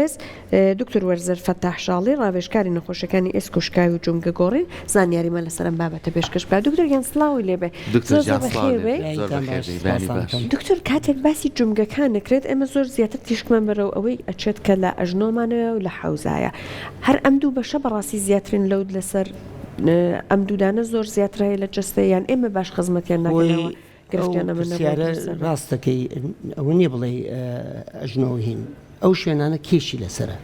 بەڕێز دکتۆر وەرزەر فەتاح شاڵی ڕاوێژکاری نەخۆشیەکانی ئێسکۆشکاوی و جومگەگۆڕین زانیاریمە لەسەرم بابەتە پێشکەش بە دکتۆر سڵاوی لێبێ دکتۆر کاتێک باسی جومگەکان نەکرێت ئێمە زۆر زیاتر تیشکمان بەرەو ئەوەی ئەچێت کە لە ئەژنۆمانەوە و لە حەوزایە هەر ئەم دوو بەشە بەڕاستی زیاترین لەود لەسەر ئەم دوودانە زۆر زیاترای لە جستەیان ئێمە باش خزمەتیان ناکەنەوە گرفتیانە ڕاستەکەی ئەوە نییە بڵێ ئەژنۆ هین ئەو شوێنانە کێشی لەسرە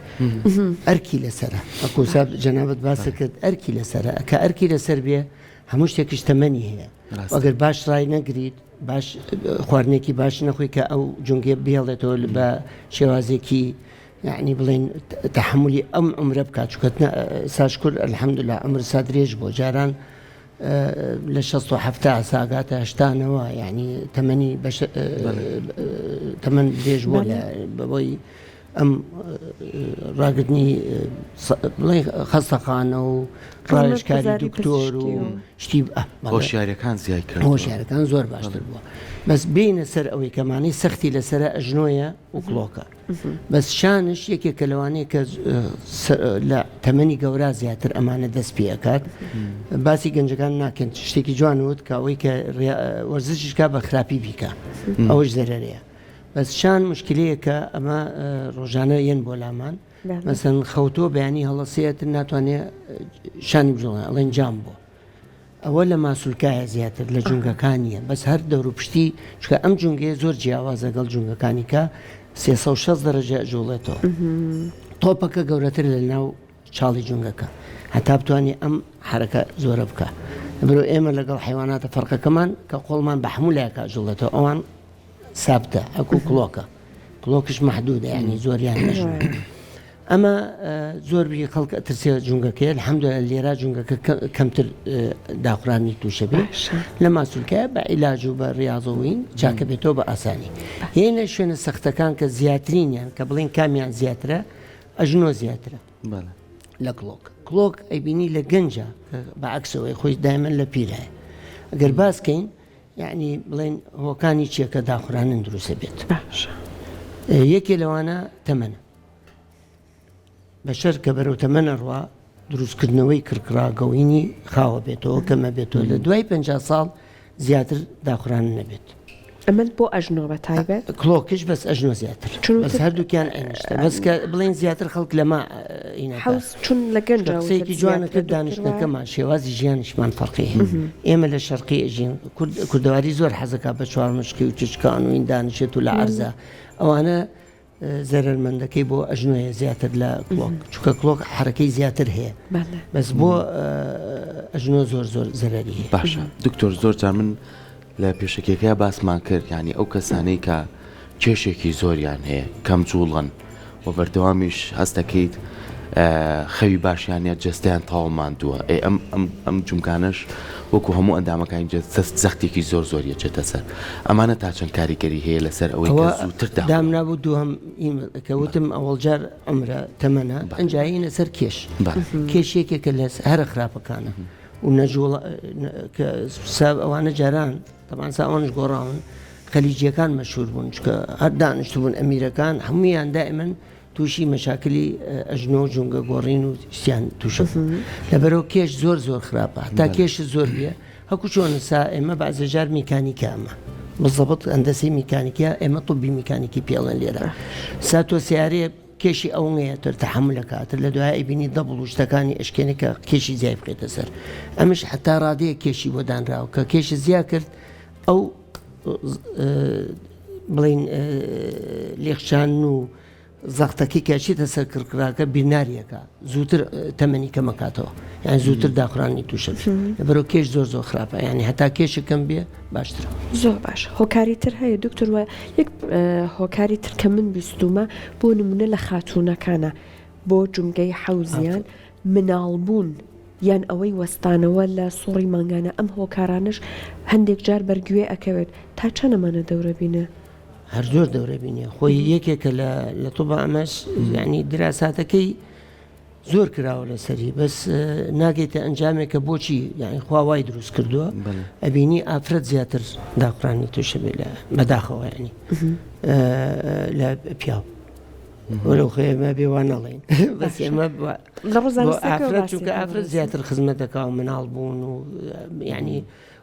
ئەرکی لەسرە ئەکۆساب جەنابەت باسە کرد ئەرکی لەسرە کە ئەرکی لەسەر بێ هەموو شتێکیش تەمەنی هەیە ئەگەر باش ڕای نەگریت باش خواردنێکی باش نەخۆی کە ئەو جونگێ بێڵێتەوە بە شێوازێکی يعني بڵێن تحملی ئەم عمرە بکات چکە ساشکر الحەمدوللا عمر سا درێژ بۆ جاران لە 67 ساگاتە هەشتانەوە یعنی تەمەنی تەمەن درێژ بۆ بەبۆی ئەم ڕاگرتنی بڵێ خەستەخانە و ڕاوێژکاری دکتۆر و شتی هۆشیاریەکان زیای کرد هۆشیارەکان زۆر باشتر بووە بەس بینە سەر ئەوەی کەمانەی سەختی لەسرە ئەژنۆیە و کڵۆکە بەس شانش یەکێکە لەوانەیە کە لە تەمەنی گەورە زیاتر ئەمانە دەست پێەکات باسی گەنجەکان ناکەن شتێکی جوانوت کە ئەوەی کە وەرزشیشکا بە خراپی بیکە ئەوەش زەرەرەیە بەس شان مشکلەیەکە ئەمە ڕۆژانە یەن بۆ لامان مەسەن خەوتۆ بەیانی هەڵەسەیەتر ناتوانێت شانی بژڵێن ئەڵێن جام بۆ ئەوە لە ماسوولکایە زیاتر لە جونگەکانیە بەس هەر دەور و پشتی چکە ئەم جونگەیە زۆر جیاوازە گەڵ جونگەکانی کە 360 دەرەجە ژۆڵێتەوە تۆپەکە گەورەتر لە ناو چاڵی جونگەکە هەتا بتوانێت ئەم حرەکە زۆرە بکە بەرەو ئێمە لەگەڵ حیواناتە فەرقەکەمان کە قۆڵمان بە هەموو لایەکە ژۆڵێتەوە ئەوان سابتە ئەکو کڵۆکش مەحدودە ینی زۆریان نەژن ئەمە زۆر بی خەڵک ترسێ جونگەکەی الحەمدوللا لێرە جونگەکە کەمتر داخورانی تووشە بێ لە ماسوولکەیە بە عیلاج و بە ڕاضەوین چاکە بێتەوە بە ئاسانی هێنە شوێنە سەختەکان کە زیاترینیان کە بڵێن کامیان زیاترە ئەژنۆ زیاترە لە کڵۆک ئەیبینی لە گەنجە بەعکسەوەی خۆی دایمەن لە پیرایە ئەگەر باسکەین یعنی بڵێن هۆکانی چیەکە داخورانن دروستە بێت یەکێ لەوانە تەمەنە بەشەر کە بەرەو تەمەنە ڕوا دروستکردنەوەی کڕکڕا گەوینی خاوە بێتەوە کەمە بێتەوە لە دوای 50 ساڵ زیاتر داخوران نەبێت ئەمە بۆ ئەژنۆ بە تایبەت کڵۆکش بەس ئەژنۆ زیاتر بەس هەردووکیان ئەنیشتە بەس کە بڵێن زیاتر خەڵک لەما چون لە گەنجەیەکی جوانەکە دانیشتەکەمان شێوازی ژیانیشمان فەرقی هەیە ئێمە لە شەرقی ئەژین کوردەواری زۆر حەزەکە بە چوار مشکی و چشکان و این دانیشێت و لە عەرزە ئەوانە زەرمەندەکەی بۆ ئەژنۆیە زیاتر لە کڵۆک چکە کڵۆک حرەکەی زیاتر هەیە بەس بۆ ئەژنۆ زۆر زەرەری هەیە باشە دکتۆر زۆر جار من لە پێشەکێکەکە باسمان کرد ینی ئەو کەسانەی کە کێشێکی زۆریان هەیە کەم جوڵن و بەردەوامیش هەست دەکەیت خەوی باشیانە جستیان تاڵ ماندووە ئەم جومکانش وەکو هەموو ئەندامەکانی زەختێکی زۆریە چێتە سەر ئەمانە تا چەند کاریگەری هەیە لەسەر ئەوەی زووتر دام نابوو دووهم کەوتم ئەوەڵجار ئەمرە تەمەنە ئەنجایینە سەر کێشێکێکە لە هەرە خراپەکانە و نەجوڵ ئەوانە جاران تەمان ساوانش گۆڕاون خەلیجیەکان مەشهور بوون چکە هەر دانیشت بوون ئەمیرەکان هەمویان دائما تووشی مەشاکلی ئەژنۆ و جونگە گۆڕین و شتیان تووشە لەبەرەوە کێش زۆر خراپە تا کێش زۆر بێ هەکو چۆن سا ئێمە بەعزەجار میکانیکە ئەمە بزەبط ئەندەسی میکانیکە ئێمە طبی میکانیکی پێڵێن لێرە سا تۆ سیارەیە کێشی ئەوەیە تر تەحملەکاتر لە دوای ئەبینی دەبڵ و شتەکانی ئەشکێنێکە کێشی زیای بکەیتە سەر ئەمش حتا ڕادەیە کێشی بۆ دانراوە کە کێشی زیاد کرد ئەو بڵین لێخشان و زەختەکەی کەچێتە سەر کڕکراکە بیناریەکە زووتر تەمەنی کەمەکاتەوە یان زووتر داخورانی تووشە لەبەرەوە کێش زۆر خراپە ینی هەتا کێشەکەم بێ باشترە زۆر باش هۆکاری تر هەیە دکتۆر وە یەک هۆکاری تر کە من بیستومە بۆ نمونە لە خاتوونەکانە بۆ جومگەی حەوزیان مناڵبوون یان ئەوەی وەستانەوە لە سوڕی مانگانە ئەم هۆکارانش هەندێک جار بەرگوێ ئەکەوێت تا چەندەمانە دەورە بینە هەر زۆر دەورە بینێ خۆی یەکێکە لە تۆبە ئەمەش ینی دراساتەکەی زۆر کراوە لەسەری بەس ناگەیتە ئەنجامێکە بۆچی یعنی خواوای دروست کردووە ئەبینی ئافرەت زیاتر داخورانی تووشە بێ لە بەداخەوە ینی لە پیاو وەلو خێمە بێوان نەڵێن بەس ئێمە لە ڕۆژانە ئافرەت چونکە ئافرەت زیاتر خزمەت دەکا و مناڵ بوون و یعنی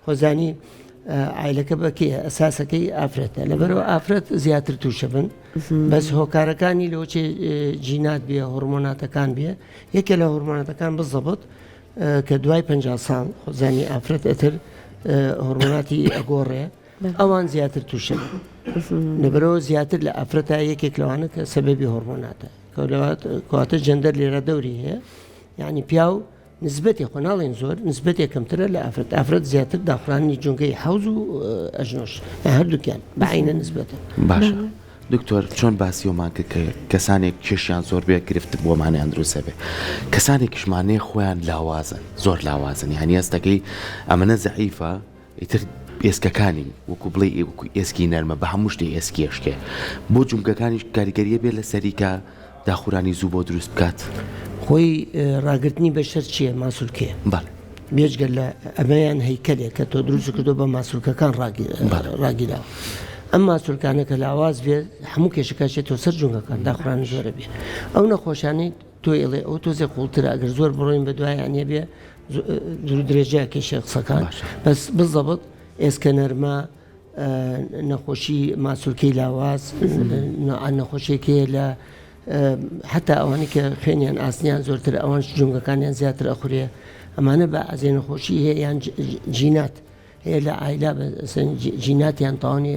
خۆزانی عیلەکە بەکێ ئەساسەکەی ئافرەتە لەبەرەوە ئافرەت زیاتر تووشە بن بەس هۆکارەکانی لەوچێ جینات بێ هۆرمۆناتەکان بێ یەکێ لە هۆرمۆناتەکان بزەبت کە دوای 50 ساڵ خۆزانی ئافرەت ئەتر هۆرمۆناتی ئەگۆڕێ ئەوان زیاتر تووشە لەبەرەوە زیاتر لە ئافرەتە یەکێک لەوانە کە سەبەبی هۆرمۆناتە کەواتە جەندەر لێرە دەوری هەیە یعنی پیا و نسبەتی خۆ ناڵێن زۆر نسبەت یەکەمترە لە ئافرەت زیاتر داخرانی جونگەی حەوز و ئەژنۆش هەردووکیان بەعینە نسبەتە باشە دکتۆر چۆن باسیۆمان کرد کە کەسانێک کێشیان زۆر بێ گرفت بۆمانیان دروستە بێ کەسانێکیشمانەیە خۆیان لاوازن زۆر لاوازن یعنی ئێستەکەی ئەمەنە زەعیفە ئیتر ئێسکەکانی وەکو بڵێ وەکو ئێسکی نەرمە بە هەموو شتێ ئێسکێشکێ بۆ جومگەکانی کاریگەریە بێ لە سەریکە داخورانی زوو بۆ دروست بکات خۆی ڕاگررتنی بەشەر چییە ماسوولکێ بێژگەر لە ئەمەیان هەیکەلێک کە تۆ دروست کردو بە ماسوولکەکان ڕاگیراوە ئەم ماسوولکانە کە لاواز بێ هەموو کێشەکەشێت تۆ سەر جوونگەکان داخورانی زۆرە بێ ئەو نەخۆشانەی تۆ ئێڵێ ئەو تۆزێ قوڵترە ئەگەر زۆر بڕۆین بە دوایانە بێ درو درێژەیە کێشە قسەکان بەس بزەبت ئێسکە نەرمە نەخۆشی ماسوولکەی لاواز نەخۆشیێکەیە لە حتا ئەوانی کە خوێنیان ئاسنیان زۆرتر ئەوان جونگەکانیان زیاتر ئەخورێ ئەمانە بە ئازێ نەخۆشی هەیە یان جینات هەیە لە ئایلا جیناتیان تاوانێ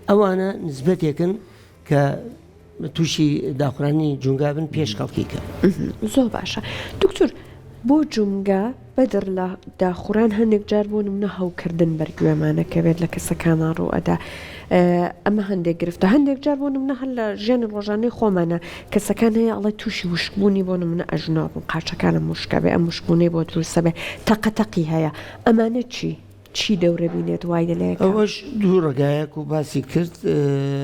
ئەوانە نسبەتێکن کە تووشی داخورانی جونگا بن پێش خەڵکیکە زۆر باشە دکتۆر بۆ جونگا بەدر لە داخوران هەندێک جار بۆ نمونە هەوکردن بەرگوێمانەکە بێت لە کەسەکانە ڕوئەدا ئەمە هەندێک گرفتە هەندێک جار بۆ نمونە هەر لە ژیانی ڕۆژانەی خۆمانە کەسەکان هەیە ئەڵێ تووشی وشکبوونی بۆ نمونە ئەژنۆ بوون قاچەکانە مشکە بێ ئەم مشکبوونەی بۆ دروستە بێ تەقەتەقی هەیە ئەمانە چی دەورە بینێت وای دەلێک ئەوەش دوو ڕگایەک و باسی کرد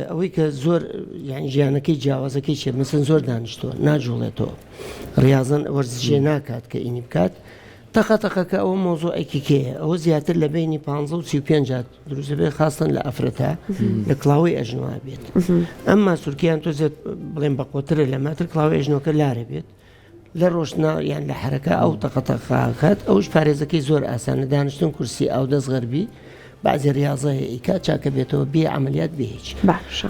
ئەوەی کە زۆر یانی ژیانەکەی جیاوازەکەی چێت مەسن زۆر دانیشتووە ناجوڵێتەوە ڕاضن وەرزشێ ناکات کە ئینی بکات تەقەتەقەکە ئەوە مۆزۆعێکی کێیە ئەوە زیاتر لە بینی 15 و 35 دروست بێ خاستن لە ئەفرەتە لە کڵاوی ئەژنوا بێت ئەم ماسوولکیان تۆ زێت بڵێن بەقۆترە لە ماتر کڵاوی ئەژنۆکە لارە بێت لە ڕۆژنا یان لە حرەکە ئەو تەقەتەقاکات ئەوش پارێزەکەی زۆر ئاسانە دانیشتن کورسی ئەو دەست غەربی بعضی ریاضەیە ئیکا چاکە بێتەوە بێ عملیات بێ هیچ باشە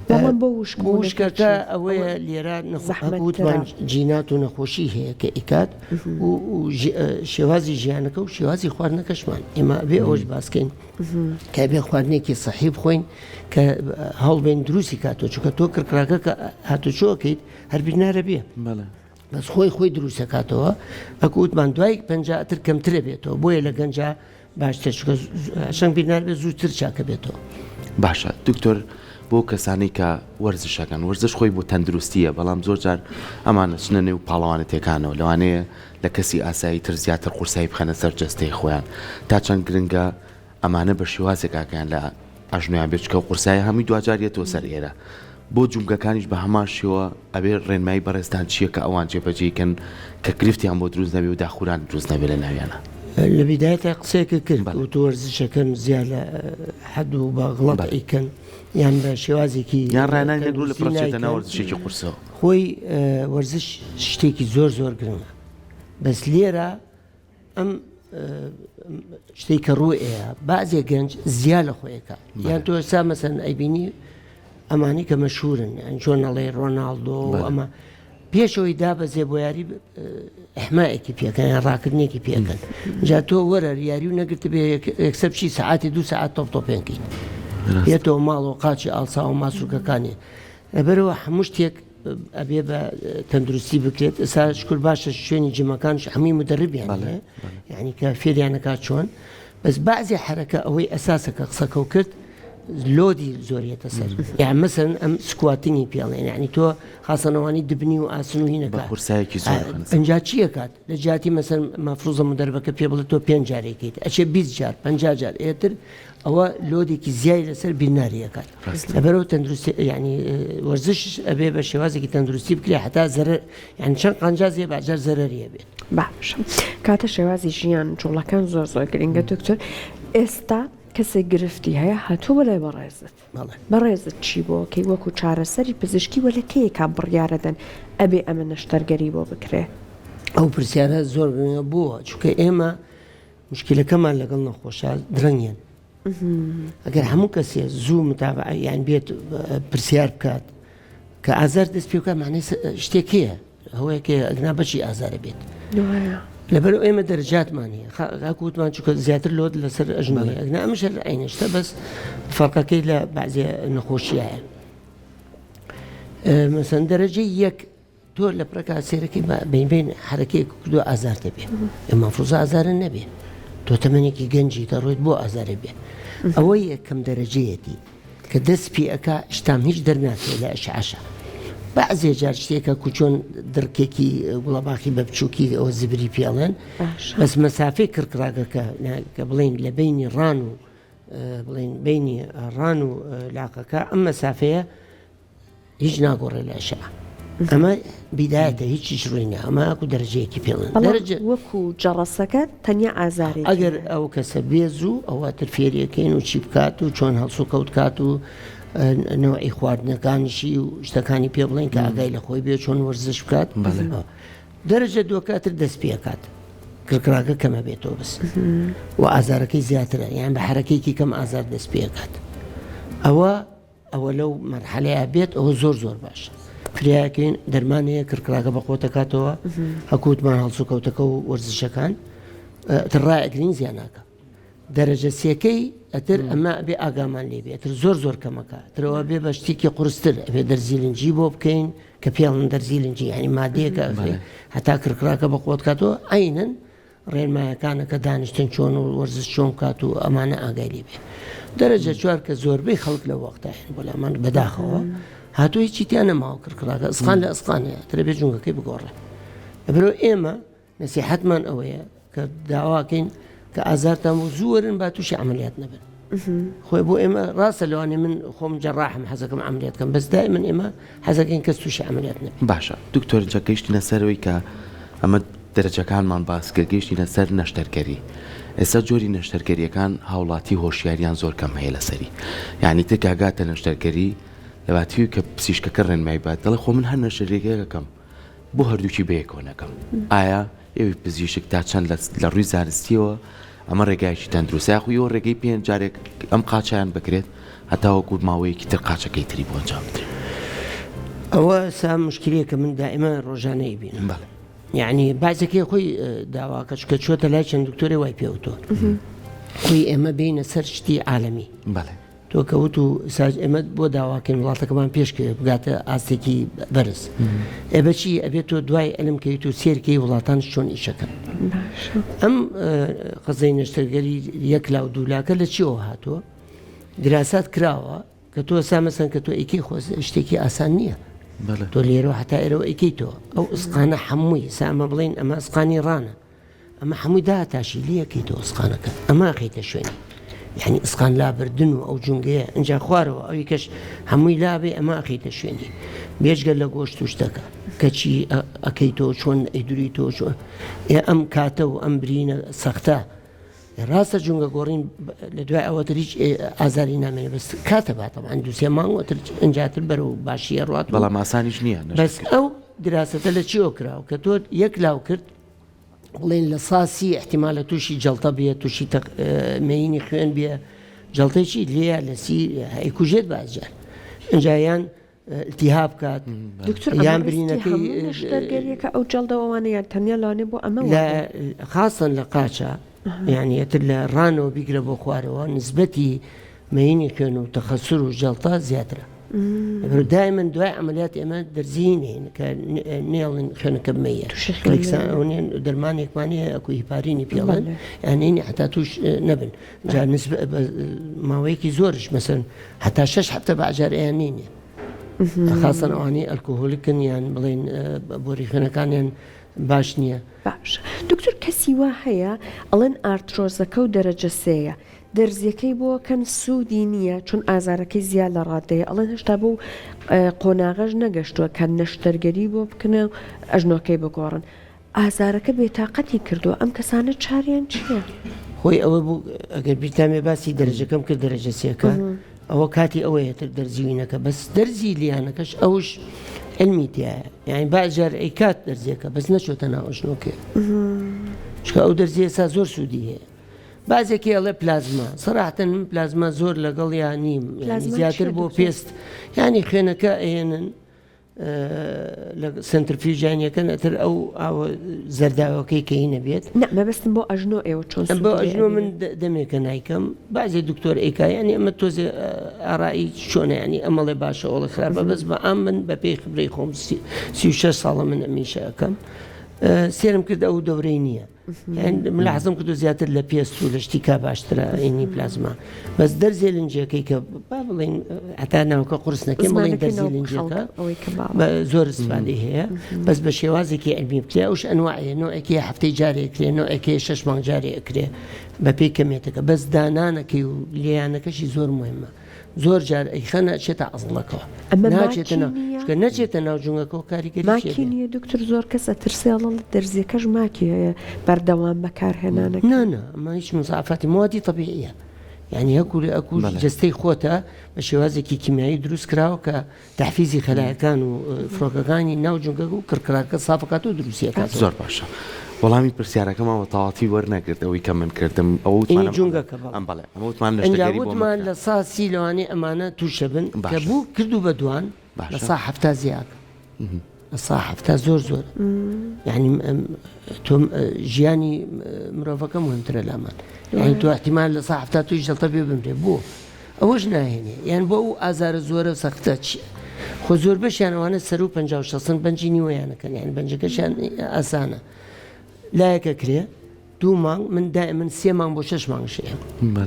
بەڵام بۆ وشکەکە ئەوەیە لێرە نەخۆشیان جینات و نەخۆشی هەیە کە ئیکات و شێوازی ژیانەکە و شێوازی خواردنەکەشمان ئێمە بێ ئەوش باسکەین کە بێ خواردنێکی سەحیب خۆین کە هەڵبێن دروستی کاتۆ چونکە تۆ کڕکراکە کە هاتوچۆکەیت هەربیر نارە بێ بەس خۆی دروستەکاتەوە ئەکووتمان دوای پەنجاتر کەمترە بێتەوە بۆیە لە گەنجا باشتر چکە شەنگ بینار بێت زووتر چاکە بێتەوە باشە دکتۆر بۆ کەسانی کە وەرزشەکەن وەرزش خۆی بۆ تەندروستیە بەڵام زۆر جار ئەمانە چنە نێو پاڵەوانە تێکانەوە لەوانەیە لە کەسی ئاسایی تر زیاتر قورسایی بخەنە سەر جەستەی خۆیان تا چەند گرنگە ئەمانە بە شێوازێکاکەیان لە ئەژنۆیان بێت چکە قورسایی هەمووی دوجارێتەوە سەر ئێرە بۆ جومگەکانیش بە هەمان شێوە ئەبێ ڕێنمایی بەڕێستان چییە کە ئەوان جێبەجێکن کە گرفتیان بۆ دروست نەبێ و داخوران دروست نەبێ لە ناویانە لە بیدایەتە قسێکە کرد و تۆ وەرزشەکەن زیاد لە حەد و بە غڵەت ئەیکەن یان بە شێوازێکی یان ڕێناگەن لە پرۆسێتە ناو وەرزشێکی قورسەوە خۆی وەرزش شتێکی زۆر گرنگە بەس لێرە ئەم شتێک کە ڕوئەیە بەعزێ گەنج زیاد لە خۆیەکە یان تۆ ئێستا مەسەن ئەیبینی ئەمانی کە مەشهورن چۆن نەڵێ ڕۆناڵدۆ ئەمە پێشەوەی دابەزێ بۆ یاری ئەحمایەکی پێکەن یان ڕاکردنێکی پێکەن جا تۆ وەرە یاری و نەگرت بێ یەکسە بچی سەعاتی 2 سەعات تۆپێنکەین پێێتەوە ماڵەوە قاچی ئاڵسا و ماسوولکەکانی لەبەرەوە هەموو شتێک ئەبێ بە تەندروستی بکرێت ئێستا شکر باشە شوێنی جمەکانش هەمووی مدەربیان یعنی کە فێریانەکات چۆن بەس بەعزێ حرەکە ئەوەی ئەساسەکە قسەکەو کرد لۆدی زۆریەتە سەر یان مەسەن ئەم سکواتنی پێڵێن یعنی تۆ خاسەنەوانی دبنی و ئاسن و هینەکە قورسایەکی زۆر ئەنجا چیە کات لە جاتی مەسەر مافروزە مدەربەکە پێ بڵێت تۆ 5 جارێکیت ئەچێ 20 جار 50 جار ئێتر ئەوە لۆدێکی زیای لەسەر بیناریەکات لەبەرەوە تەندروستی ینی وەرزش ئەبێ بە شێوازێکی تەندروستی بکرێ حتا زەرەر یان چەند قەنجازیە باجار زەرەریە بێت باش کاتە شێوازی ژیان جوڵەکان زۆر گرنگە دکتۆر ئێستا کەسێک گرفتی هەیە هاتووە بەلای بەڕێزت بەڕێزت چی بۆ کەی وەکو چارەسەری پزیشکی وەلە کەیەکا بڕیارەدەن ئەبێ ئەمە نەشتەرگەری بۆ بکرێ ئەو پرسیارە زۆر بووە چونکە ئێمە مشکلەکەمان لەگەڵ نەخۆشە درەنگێن ئەگەر هەموو کەسێ زوو متابعە یان بێت پرسیار بکات کە ئازار دەست پێ بکات معنی شتێکەیە هەوەیەکە ئەگنا بەچی ئازارە بێت لەبەر ئێمە دەرەجاتمان هەیە هاکووتمان چونکە زیاتر لۆت لەسەر ئەژنۆی ئەگنا ئەمەش عینەشتە بەس فەرقەکەی لە بەعزێ نەخۆشیایە مەسەن دەرەجەی یەک تۆ لە پرەکە سێرەکەی بین حرەکەی کردو ئازار دەبێ ئێمە فڕۆزە ئازارن نەبێ تۆ تەمەنێکی گەنجی تا ڕۆیت بۆ ئازارە بێ ئەوە یەکەم دەرەجەیەتی کە دەست پێ ئەکا شتام هیچ دەرناکێ لە ئەشعاشە بەعزێ جار شتێکە کوچۆن دڕکێکی گوڵەباخی بە بچووکی ئەوە زبری پێڵێن بەس مەسافەی کڕکراگەکە کە بڵین لە بینی ڕان و بڵین بینی ڕان و لاقەکە ئەم مەسافەیە هیچ ناگۆڕێ لە ئەشعە ئەمە بیدایەتە هیچیش ڕووینە ئەمە ئەکو دەرەجەیەکی پێڵێن وەکو جەڕەسەکە تەنیا ئازاری ئەگەر ئەو کەسە بێز و ئەواتر فێریەکەین و چی بکات و چۆن هەڵسو و کەوت کات و نەوەی خواردنەکانیشی و شتەکانی پێ بڵێن کە ئاگای لە خۆی بێ چۆن وەرزش بکات دەرەجە دووەکاتر دەست پێکات کڕکراگە کەمە بێتەوە بس و ئازارەکەی زیاترە یان بە حرەکەیکی کەم ئازار دەست پێکات ئەوە لەو مەرحەلەیە بێت ئەوە زۆر باشە فریاکەین دەرمانەیە کڕکراگە بە خۆتەکاتەوە هەکووتمان هەڵسو کەوتەکە و وەرزشەکان تڕایەگرین زیانناکە دەرەجە سێکەی ئەتر ئەمە بێ ئاگامان لێ بێتتر زۆر کەمەکە ترەوە بێ بە شتێکی قورستر ئەبێ دەرزیلنجی بۆ بکەین کە پێڵن دەرزیلنجی ینی مادەیەکە هەتا کڕکراکە بە خۆت کاتەوە ئاینن ڕێنمایەکانەکە دانیشتن چۆن و وەرزش چۆن کات و ئەمانە ئاگای لێ بێ دەرەجە چوار کە زۆربەی خەڵک لە وەختاین بۆ لەمان بەداخەوە هاتووی چیتیان نەماوە کڕکراکە ئەسقان لە ئەسقانەیە ترەبێ جونگەکەی بگۆڕێ لەبەرەوە ئێمە نەسیحەتمان ئەوەیە کە داواکەین کە ئازارتان و زوورن با تووشی عملیات نەبن خۆی بۆ ئێمە ڕاستە لەوانێ من خۆم جەڕاحم حەزەکەم عملیاتکەم بەس دائما ئێمە حەزەکەین کەس تووشی عملیات نەبن باشە دکتۆر جا گەیشتینە سەرەوەی کە ئەمە دەرەجەکانمان باس کرد گەیشتینە سەر نەشتەرگەری ئێستا جۆری نەشتەرگەریەکان هاوڵاتی هۆشیاریان زۆر کەم هەیە لەسەری یعنی تر کاگاتە نەشتەرگەری لەباتیوی کە پزیشکەکە ڕێنمای بات دەڵێ خۆ من هەر نەشتەرگەریەکەم بۆ هەردووکی بەیەکەوە نەکەم ئایا ئێوەی پزیشک تا چەند لە ڕووی زانستیەوە ئەمە ڕێگایکی تەندروستە خویەوە ڕێگەی پێنج جارێک ئەم قاچیان بکرێت هەتاوەکو ماوەیەکی تر قاچەکەی تری بۆ ئەنجام بدرێت ئەوە سا مشکلەیە کە من دائما ڕۆژانەی بینم یعنی بازێکی خۆی داواکە چکە چۆتە لای چەند دکتۆرێ وای پێوتۆ خۆی ئێمە بینە سەر شتی عالەمی تۆ کەوت و ئێمە بۆ داواکەین وڵاتەکەمان پێشکرێت بگاتە ئاستێکی بەرز ئێبەچی ئەبێت تۆ دوای ئەلم کەیت و سێرکەی وڵاتان چۆن ئیشەکەن ئەم قەزەی نەشتەرگەری یەک لاو دوولاکە لە چیەوە هاتووە دراسات کراوە کە تۆ سامەسەن کە تۆ ئیکەی خۆز شتێکی ئاسان نییە تۆ لێرەوە حتا ئێرەوە ئیکەیتەوە ئەو ئسقانە هەمووی سامە بڵین ئەمە ئسقانی ڕانە ئەمە هەمووی داهاتاشی لەکەیتەوە ئسقانەکە ئەمە ئەخەیتە شوێنی یعنی ئسقان لابردن و ئەو جونگەیە ئەنج خوارەوە ئەوی کەش هەمووی لابێ ئەمە ئەخیتە شوێنی بێژگەر لە گۆشت و شتەکە کەچی ئەەکەیتەوە چۆن ئەیدوریتەوە چۆن ئەم کاتە و ئەم برینە سەختە ڕاستە جونگە گۆڕین لە دوای ئەوەتر هیچ ئازاری نامێنێ بەس کاتە باتەوە دووسێ مانگوەتر ئەنجاتر بەرەو باشیە ڕات بەڵام ئاسانیش نییە بەس ئەو دراستە لە چیەوە کراوە کە تۆ یەک لاو کرد بڵێن لە ساسی احتیمالە تووشی جەڵتە بێت تووشی مەینی خوێن بێ جەڵتێکی لێە لە سی هەیکوژێت بازجار ئەنجایان التیهاب کات یان برینەکەیگەریەکە ئەو جەڵدەوەوانە یان تەنیا لاانێ بۆ ئەمە خاصن لە قاچە یعنیەتر لە ڕانەوە بیگرە بۆ خوارەوە نسبەتی مەینی خوێن و تەخەسوور و جەڵتا زیاترە دائما دوای عملیات ئێمە دەرزینین کە نێڵن خوێنەکە بمەیە کلکسانێن دەرمانێکمانەیە ئەکو هیپارینی پێڵەن یانینی حتا توش نەبن جا ماوەیەکی زۆرش مەسەن هەتا 6 هەفتە بەعجار ئەیانینێ خاصن ئەوانەی ئەلکۆهۆلیکن یان بڵێن بۆری خوێنەکانیان باش نییە باش دکتۆر کەسی وا هەیە ئەڵێن ئارترۆزەکە و دەرەجە سێیە دەرزیەکەی بۆکەن سوودی نییە چون ئازارەکەی زیاد لە ڕادەیە ئەڵێن هێشتا بۆ قۆناغەش نەگەشتووە کە نەشتەرگەری بۆ بکەنە ئەژنۆکەی بگۆڕن ئازارەکە بێتاقەتی کردووە ئەم کەسانە چاریان چییە؟ خۆی ئەوە بوو ئەگەر بیرتامێ باسی دەرەجەکەم کرد دەرەجە سێەکە ئەوە کاتی ئەوەیە تر دەرزیوینەکە بەس دەرزی لیانەکەش ئەوش علمی تایە یعنی باجار ئەی کات دەرزیەکە بەس نەچۆتە ناو ئەژنۆکێ چکە ئەو دەرزیە ئێستا زۆر سوودی هەیە بازێکی ئەڵێ پلازما سەراحەتەن من پلازما زۆر لەگەڵ یان نیم زیاتر بۆ پێست ینی خوێنەکە ئێنن لە سنترفیوژانیەکە نەتر ئەو ئاوە زەرداوەکەی کەی نەبێت مەبەستم بۆ ئەژنۆ ئێوە چۆن بۆ ئەژنۆ من دەمێکە نایکەم بازێ دکتۆر ئەیکا ینی ئەمە تۆزێ ئارایی چۆنە ینی ئەمەڵێ باشە ئەوڵە خراپە بەس بە ئام من بە پێی خبرەی خۆم 36 ساڵە من ئەمیشە ئەەکەم سێرم کرد ئەو دەورەی نییە من لە حەزم کردو زیاتر لە پێست و لە شتیکا باشترە ئینی پلازما بەس دەرزێ لنجەکەی کە با بڵێن ئەتا ناوکە قورس نەکەم بڵێن دەرزی لنجەکە زۆر استفادەی هەیە بەس بە شێوازێکی ئەلمی بکرێ ئەوش ئەنواعەیە نوعێکی هەفتەی جارێکرێ نوعێکی 6 مانگ جارێ ئەکرێ بە پێی کەمێتەکە بەس دانانەکەی و لیانەکەشی زۆر مهمە زۆر جار ئەیخەنە چێتە عەزڵەکەەوە نەچێتە ناو جونگەکە کاریگەری ماکی نییە دکتۆر زۆر کەس ئەترسێڵڵ دەرزیەکەش ماکی هەیە بەردەوام بەکارهێنانەکە نانە ئەمە هیچ مسافاتی موادی طبیعیە یعنی ئەکو جستەی خۆتە بە شێوازێکی کیمیایی دروست کراوە کە تحفیزی خەلایەکان و فڕۆکەکانی ناو جونگەکە و کڕکراکە سافەکات و دروستیەکات زۆر باشە وەڵامی پرسیارەکەمەوە تەواتی وەرنەگرت ئەوەی کە من کردم ئەو جونگەکە بەڵێ ئەمەوتمان لە ساسی لەوانێ ئەمانە تووشە بن کە بوو کردو بە دوان لە سا هەفتا زیاد لە سا هەفتا زۆر زۆر یعنی تۆ ژیانی مرۆڤەکە مهمترە لامان یعنی تۆ احتیمال لە سا هەفتا توی جەڵتە بێ بمرێ بۆ ئەوەش ناهێنێ یان بۆ ئەو ئازارە زۆرە و سەختە چیە خۆ زۆر بەشیانەوانە سەر و 56 بەنجی نیوەیانەکەن یان بەنجەکەشیان ئاسانە لایەکە کرێ 2 مانگ من دائما 3 مانگ بۆ 6 مانگ شەیە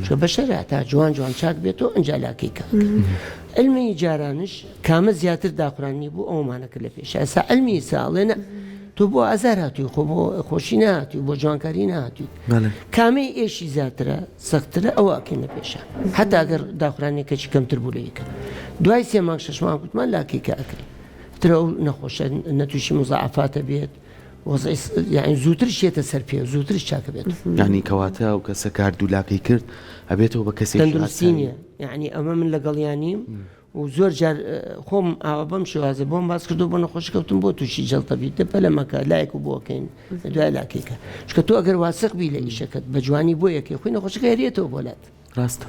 چۆ بەشەرە تا جوان چاک بێتەوە ئەنجا لاکەی کە علمی جارانش کامە زیاتر داخرانی بوو ئەومانە کرد لە پێش ئەسا علمی ساڵێنە تۆ بۆ ئازار هاتووی خۆ بۆ خۆشی نهاتووی بۆ جوانکاری نهاتووی کامەی ئێشی زیاترە سەختترە ئەوەکەی لە پێشە حتا ئەگەر داخرانێکەکی کەمتر بوو لەیەکە دوای 3 مانگ 6 مانگ گوتمان لاکەی کە ئەکری ترە ئەو نەخۆشە نەتووشی مزعفاتە بێت یعنی زووتر شێتە سەر پێ زووترش چاکە بێت ینی کەواتە و کەسە کار دوولاکەی کرد ئەبێتەوە بە کەسی تەندروستی نییە یعنی ئەمە من لەگەڵیانیم و زۆر جار خۆم ئاوە بەم شێوازە بۆم باس کردو بۆ نەخۆشکەوتم بۆ تووشی جەڵتەبی دەپە لە مەکە لایەک و بۆکەین دوای لاکێکە چکە تۆ ئەگەر واسق بی لە ئیشەکەت بە جوانی بۆ یەکێ خۆی نەخۆشەکە هێرێتەوە بۆلات ڕاستە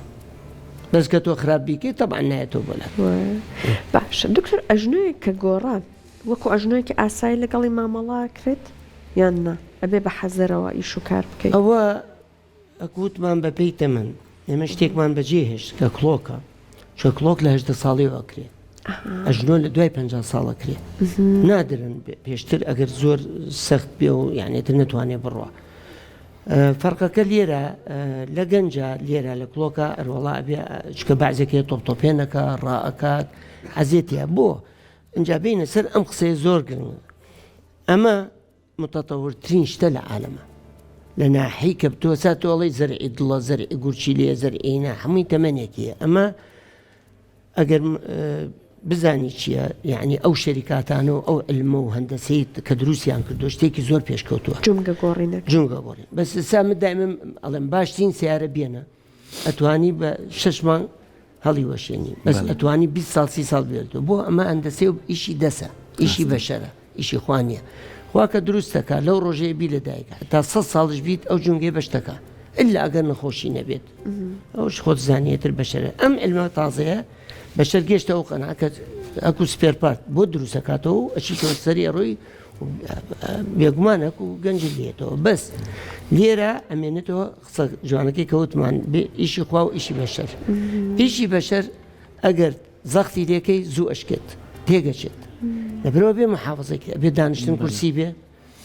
بەس کە تۆ خراپ بیکەیت تەبعا نایێتەوە بۆلات باشە دکتۆر ئەژنۆیەک کە گۆڕان وەکو ئەژنۆیەکی ئاسایی لەگەڵی مامەڵا کرێت یان نا ئەبێ بە حەزەرەوە ئیش و کار بکەیت ئەوە ئەکووتمان بە پێی تەمەن ئێمە شتێکمان بەجێ هێشت کە کلۆکە چۆ کلۆک لە 18 ساڵیەوە کرێ ئەژنۆ لە دوای 50 ساڵە کرێ نادرن پێشتر ئەگەر زۆر سەخت بێ و یانێتر نتوانێت بڕوە فەرقەکە لێرە لە گەنجە لێرە لە کلۆکە ئەروەڵا بێ چکە بەعزێکی تۆپتۆپێنەکە ڕائەکات حەزێتە بۆ ئەنجا بینە سەر ئەم قسەی زۆر گرنگە ئەمە متطورترین شتە لە عالەمە لە ناحەی کە بتۆسا تۆڵی زەرعی دڵە زەرعی گورچی لێ زەرعینە هەمووی تەمەنێکیە ئەمە ئەگەر بزانی چییە یعنی ئەو شەریکاتانە و ئەو علمە و هەندەسەی کە دروستیان کردو شتێکی زۆر پێشکەوتووە جونگە گۆڕینە جونگە گۆڕین بەس سامە دائمم ئەڵێم باشترین سیارە بێنە ئەتوانی بە 6 مانگ هەڵی وەشێنی بەس ئەتوانی 20 ساڵ 30 ساڵ بێتەوە بۆ ئەمە هەندەسەی و ئیشی دەسە ئیشی بەشەرە ئیشی خوانیە خواکە دروستەکە لەو ڕۆژەیە بی لە دایکە تا 100 ساڵش بیت ئەو جونگەی بەشتەکە ئللا ئەگەر نەخۆشی نەبێت ئەوش خۆت زانیەتر بەشەرە ئەم علمە تازەیە بەشەر گەشتە ئەو قەناکە ئەکو سپێرپارت بۆ دروستەکاتەوە و ئەچیتەوە سەری ڕۆی بێگومانەک و گەنج لێتەوە بەس لێرە ئەمێنێتەوە قسە جوانەکەی کەوتمان ئیشی خوا و ئیشی بەشەر ئیشی بەشەر ئەگەر زەختی لێکەی زوو ئەشکێت تێگەچێت لەبرەوە بێ محافظێکی بێ دانیشتن کورسی بێ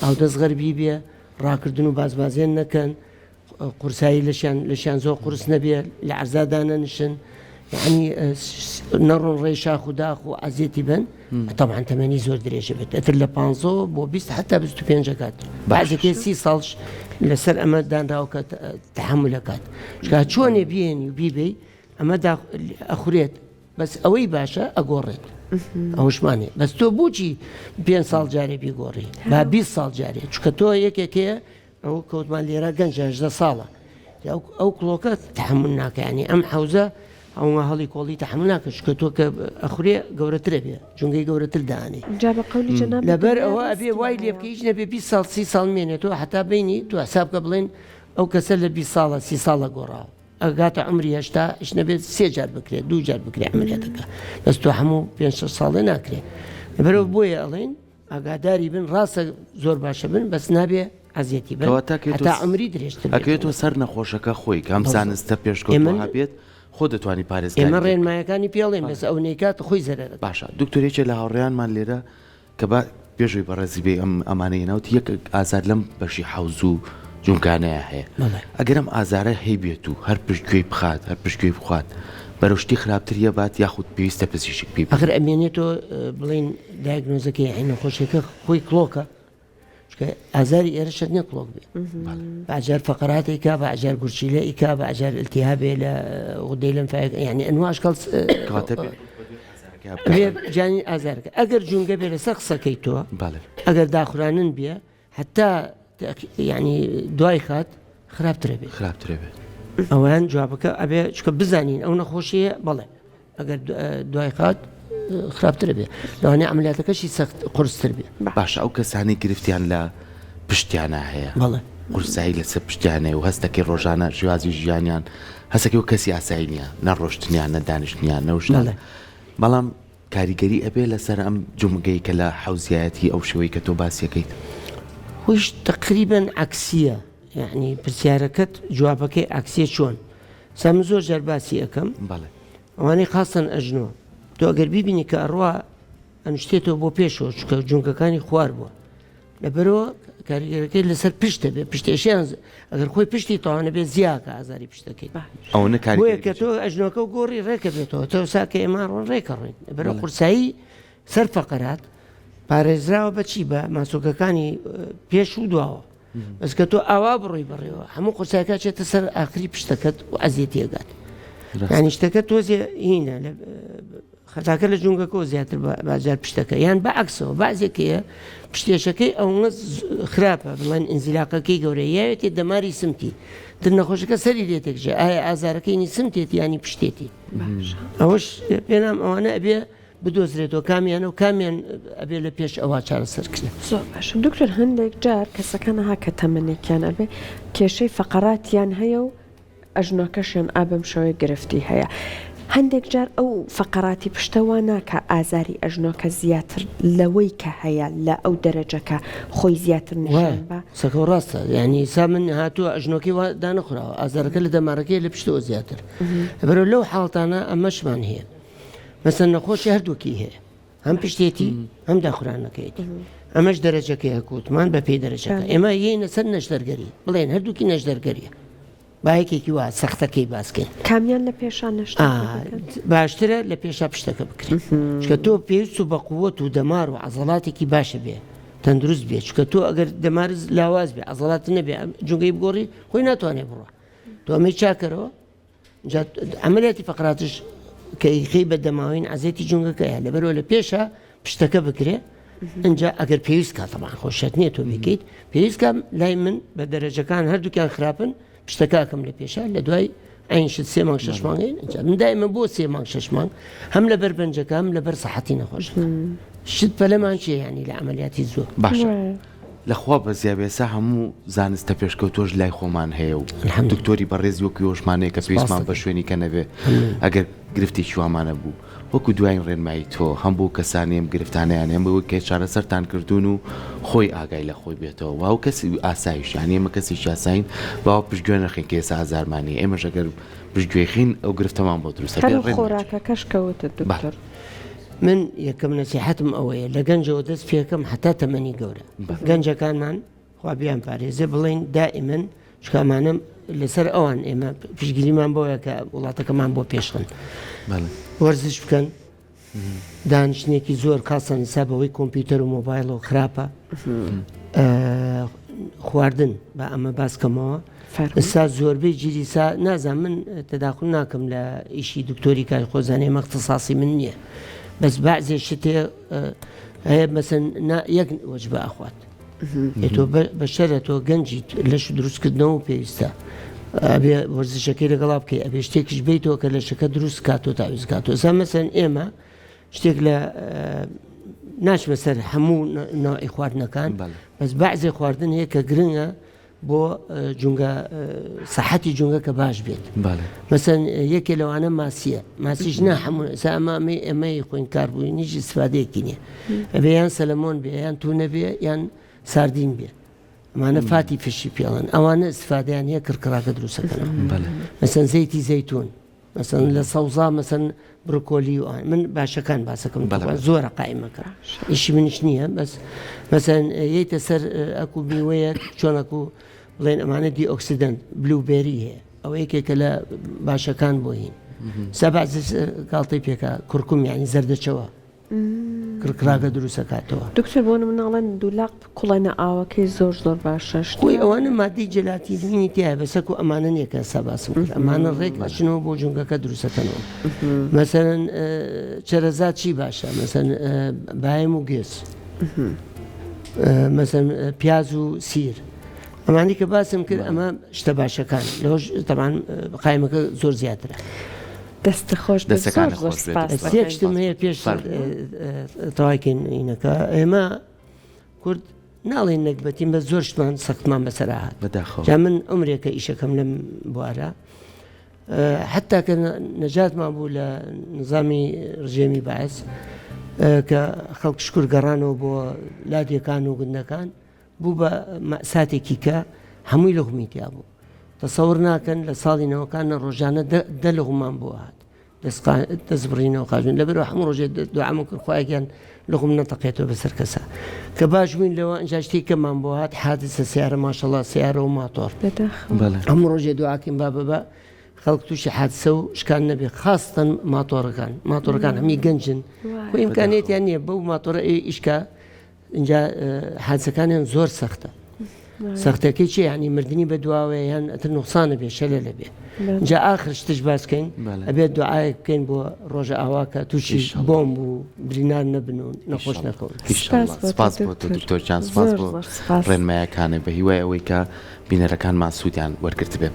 ئەو دەستغەربی بێ ڕاکردن و بازبازێن نەکەن قورسایی لەشیان زۆر قورس نەبێ لە عەرزادانە نشن یعنی نەڕۆن ڕێی شاخ و داخ و عەزیەتی بن طبعا تەمەنی زۆر درێژە بێت ئەتر لە 15 بۆ 20 حتا 25 کات بعضێکی 30 ساڵش لەسەر ئەمە دانراوکە تەحملەکات چکە چۆنێ بێنی و بیبێ ئەمە ئەخورێت بەس ئەوەی باشە ئەگۆڕێت ئەوشمانێ بەس تۆ بۆچی 5 ساڵ جارێ بیگۆڕی با 20 ساڵ جارێ چکە تۆ یەکێکەیە ئەو کەوتمان لێرە گەنجە 18 ساڵە ئەو کڵۆکە تحمل ناکە ینی ئەم حوزە ئەو هەڵی کۆڵی تحمل ناکەش کە تۆ کە ئەخورێ گەورەترە بێ جونگەی گەورەتر دانێ جا بە قەولی جەناب لەبەر ئەوە ئەبێ وای لێ بکە هیچ نەبێ 20 ساڵ 30 ساڵ مێنێتەوە حتا بینی تو حساب کە بڵێن ئەو کەسە لە 20 ساڵە 30 ساڵە گۆڕاوە ئەگاتە عمری هێشتا هیچ نەبێت 3 جار بکرێت 2 جار بکرێت عملیاتەکە بەس تۆ هەموو 5 ساڵێ ناکرێت لەبەرەوە بۆیە ئەڵێن ئاگاداری بن ڕاستە زۆر باشە بن بەس نابێ ئەزیەتی بن هەتا عمری درێژتر ئەکەوێتەوە سەر نەخۆشەکە خۆی کە ئەم زانستە پێشکەوتوە هەبێت خۆ دەتوانانی پارێزگاری ئێمە ڕێنمایەکانی پێڵێن بەس ئەو نێکات خۆی زەرەرە باشە دکتۆرێکێک لە هاوڕێیانمان لێرە کە بە پێشوی بەڕێزی بێ ئەم ئەمانەیە ناوت یەک ئازار لەم بەشی حەوز و جونکانەیە هەیە ئەگەر ئەم ئازارە هەی بێت و هەر پشتگوێی بخات هەر پشتگوێی بخوات بەرەشتی خراپتریە بات یاخود پێویستە پزیشک پێ ئەخر ئەمێنێتەوە بڵین دایگنۆزەکەی عین نەخۆشیەکە خۆی کڵۆکە ئازاری ئێرەشت نیە کڵۆک بێ بەجار فقراتێکا بەجار گورچیلەیکا بەجار التیهابێ لە غدەی لەمفاوی یعنی ئەنواع ئەشکال جانی ئازارەکە ئەگەر جونگە بێ لەسەر قسەکەی تۆ ئەگەر داخورانن بێ حتا یعنی دوای خات خراپترە بێت ئەویان جوابەکە ئەبێ چکە بزانین ئەو نەخۆشیە بەڵێ ئەگەر دوای خات خراپترە بێ لەوانێ عملیاتەکەشی سەخت قورستر بێ باشە ئەو کەسانی گرفتیان لە پشتیانە هەیە بەڵێ قورسایی لەسەر پشتیانەیە و هەستەکەی ڕۆژانە ژوازی ژیانیان هەستەکەی و کەسی ئاسایی نییە نەڕۆشتنیان نەدانیشتنیان نەوشتە بەڵام کاریگەری ئەبێ لەسەر ئەم جومگەی کە لە حەوزایەتی ئەو شێوەی کە تۆ باسیەکەیت خۆش تقریبا عکسیە یعنی پرسیارەکەت جوابەکەی عکسیە چۆن سام زۆر جار باسی ئەەکەم ئەوانەی خاستن ئەژنۆ تۆ ئەگەر بیبینی کە ئەڕوا ئەنوشتێتەوە بۆ پێشەوە چکە جونکەکانی خوار بووە لەبەرەوە کاریگەرەکەی لەسەر پشتە بێ پشتێشیان ئەگەر خۆی پشتی تاوانە بێ زیاکە ئازاری پشتەکەی بۆیە کە تۆ ئەژنۆکە و گۆڕی ڕێکە بێتەوە تۆ ساکە ئێمە ڕۆن ڕێکەڕێن لەبەرە قورسایی سەر فەقەرات پارێزراوە بەچی بە ماسۆکەکانی پێش و دواوە بەس کە تۆ ئاوا بڕۆی بڕێەوە هەموو قورسایەکە چێتە سەر ئاخری پشتەکەت و ئەزیێتیەگات یانی شتەکە تۆزێ هینە خەتاکە لە جونگەکە زیاتر بازار پشتەکە یان بەعکسەوە بازێکەیە پشتێشەکەی ئەوە خراپە بڵێن ئینزیلاقەکەی گەورەیەوێتی دەماری سمتی تر نەخۆشەکە سەری لێتێکژە ئایا ئازارەکەی سمتێتی ینی پشتێتی ئەوەش پێنام ئەوانە ئەبێ بدۆزرێتەوە کامیانە و کامیان ئەبێ لە پێش ئەوە چارەسەرکردن زۆر باش دکتۆر هەندێک جار کەسەکانە هاکە تەمەنێکیان ئەبێ کێشەی فەقەراتیان هەیە و ئەژنۆکەشیان ئابم شەوەی گرفتی هەیە هەندێک جار ئەو فەقەراتی پشتەوە ناکە ئازاری ئەژنۆکە زیاتر لەوەی کە هەیە لە ئەو دەرەجەکە خۆی زیاتر نیشان بە سەکە ڕاستە یعنی سا من هاتووە ئەژنۆکی وا دانەخراوە ئازارەکە لە دەمارەکەی لە پشتەوە زیاتر بەرەو لەو حاڵتانە ئەمەشمان هەیە مەسەن نەخۆشی هەردووکی هەیە هەم پشتێتی هەم داخورانەکەیتی ئەمەش دەرەجەکەی هەکوتمان بە پێی دەرەجەکە ئێمە یەینە سەر نەشدەرگەری بڵێن هەردووکی نەشدەرگەریە باەکێکی وا سەختەکەی باسکەین کامیان لە پێشان نەشت باشترە لە پێشا پشتەکە بکرێت چکە تۆ پێویست و بەقووەت و دەمار و عەزەڵاتێکی باشە بێ تەندروست بێت چکە تۆ ئەگەر دەمارز لاواز بێ عەزەڵات نەبێ جونگەی بگۆڕی خۆی ناتوانێت بڕوە تۆ ئەمەی چاکەرەوە عەمەلیاتی فەقەراتش کە ئیخی بە دەماوین عەزێتی جونگەکەیە لەبەرەوە لە پێشە پشتەکە بکرێ ئەجا ئەگەر پێویست کاتەمان خۆشەت نییە تۆ بکەیت پێویستکە لای من بە دەرەجەکان هەردووکیان خراپن پشتەکەکەم لە پێشە لە دوای ئەینشت 3 مانگ 6 مانگین من دائما بۆ 3 مانگ 6 مانگ هەم لەبەر بەنجەکەم لەبەر سەحەتی نەخۆش شت پەلەمان چیە ینی لە عەمەلیاتی زۆر باشە لەخوا بە زیابێسا هەموو زانستە پێشکەوتۆش لای خۆمان هەیە و دکتۆری بەڕێزی وەکی هۆشمانەیە کە پێویستمان بە شوێنی کە نەبێ ئەگەر گرفتی شوامانە بوو وەکو دوایین ڕێنمایی تۆ هەم بۆ کەسانیم گرفتانیان هەم بەوە کێ چارەسەرتان کردوون و خۆی ئاگای لە خۆی بێتەوە واو کەسی ئاسایش یانی ئێمە کەسی شاساین باوە پشتگوێ نەخین کێسە ئازارمانی ئێمەش ئەگەر پشتگوێخین ئەو گرفتەمان بۆ دروستە خۆراکەکەش کەوتە دکتۆر من یەکەم نەسیحەتم ئەوەیە لە گەنجەوە دەست پێکەم حتا تەمەنی گەورە گەنجەکانمان خوا بیان پارێزێ بڵێن دائیمەن چکامانم لەسەر ئەوان ئێمە پشتگیریمان بۆیە کە وڵاتەکەمان بۆ پێشخن وەرزش بکەن دانیشتێکی زۆر کاسان حسابەوەی کۆمپیوتەر و مۆبایل و خراپە خواردن بە ئەمە باسکەمەوە ئستا زۆربەی گیریسا نازان من تەداخل ناکەم لە ئیشی دکتۆری کار خۆزانێ مەختصاسی من نییە بەس بەعزێ شتێ هەیە مەسەن یەک وەجبە ئەخوات تۆ بەشەرە تۆ گەنجیت لەش دروستکردنەوە پێویستە ئەبێ وەرزشەکەی لەگەڵا بکەی ئەبێ شتێکیش بیتەوە کە لە شەکە دروست کاتۆ تاویز کاتۆ ئەسا مەسەن ئێمە شتێک لە ناچمە سەر هەموو ناوعی خواردنەکان بەس بەعزێ خواردن هەیە کە گرنگە بۆ جونگە سەحەتی جونگە کە باش بێت مەسەن یەکێ لەوانە ماسیە ماسیش نا هەموو ئەسا ئەمەی خۆین کاربووینیش استفادەیەکی نییە ئەبێ یان سەلەمۆن بێ یان تونە بێ یان ساردین بێ ئەمانە فاتی فشی پێڵن ئەوانە استفادیان هەیە کڕکڕاکە دروستەکەنەوە مەسەن زەیتی زەیتون مەسەن لە سەوزا مەسەن بروکۆلی و من باشەکان باسەکەم زۆرە قایمەکە ئیشی منیش نییە بەس مەسەن یەیتە سەر ئەکو میوەیە چۆنەکو بڵێن ئەمانە دی ئۆکسیدەنت بلوبێری هەیە ئەوە یەکێکە لە باشەکان بۆ هین سەباز گاڵتەی پێکە کورکم یعنی زەردەچەوە کڕکراگە دروستەکاتەوە دکتۆر بۆ مناڵەن دوولاق کوڵێنە ئاوەکەی زۆر باشە خۆی ئەوانە مادەی جەلاتی دوینی تایە بەسەک و ئەمانە نیەکە سەباسم کرد ئەمانە ڕێک ئەچنەوە بۆ جونگەکە دروستەکەنەوە مەسەرەن چەرەزات چی باشە مەسەن بایم و گێس مەسەن پیاز و سیر ئەمانی کە باسم کرد ئەمە شتە باشەکان لەوەش تەمان قایمەکە زۆر زیاترە دەستە خۆش شتم هەیە پێش تەواکەین ئینەکە ئێمە کورد ناڵێن نەکبەتیم بە زۆر شتمان سەختمان بەسەرهات جا من ئەمرێکە ئیشەکەم لەم بوارە حتا کە نەجاتمان بوو لە نظامی ڕژێمی باعث کە خەڵک شکر گەڕانەوە بۆ لادیەکان و گوندەکان بوو بە مەساتێکی کە هەمووی لە غومیتیا بوو تەسەور ناکەن لە ساڵی نەوەکانە ڕۆژانە دە لە غومان بۆ هات دەستبڕینەوە قاژن لەبەرەوە هەموو ڕۆژێ دوعامە کرد خۆیان لە غوم نەتەقێتەوە بەسەر کەسە کە باش بووین لەوە ئەنجا شتێک کەمان بۆ هات حادثە سیارە ماشەڵڵا سیارە و ماتۆر هەموو ڕۆژێ دوعاکەین بە خەڵک تووشی حادثە و شکان نەبێ خاستن ماتۆرەکان هەمی گەنجن و ئیمکانێتیان نییە بەو ماتۆرە ئیشکە اینجا حادثەکانیان زۆر سەختە سەختەکەی چی ینی مردنی بە دواوەیە یان ئەتر نوقسانە بێ شەلە لەبێ جا ئاخر شتش باسکەین ئەبێت دوعاە بکەین بۆ ڕۆژە ئاواکە تووشی بۆم بوو برینار نەبن و نەخۆش نەکەون سپاس بۆ دکتۆر جان سپاس بۆ ڕێنمایەکانە بە هیوای ئەوەی کە بینەرەکانمان سوودیان وەرگرت بێ.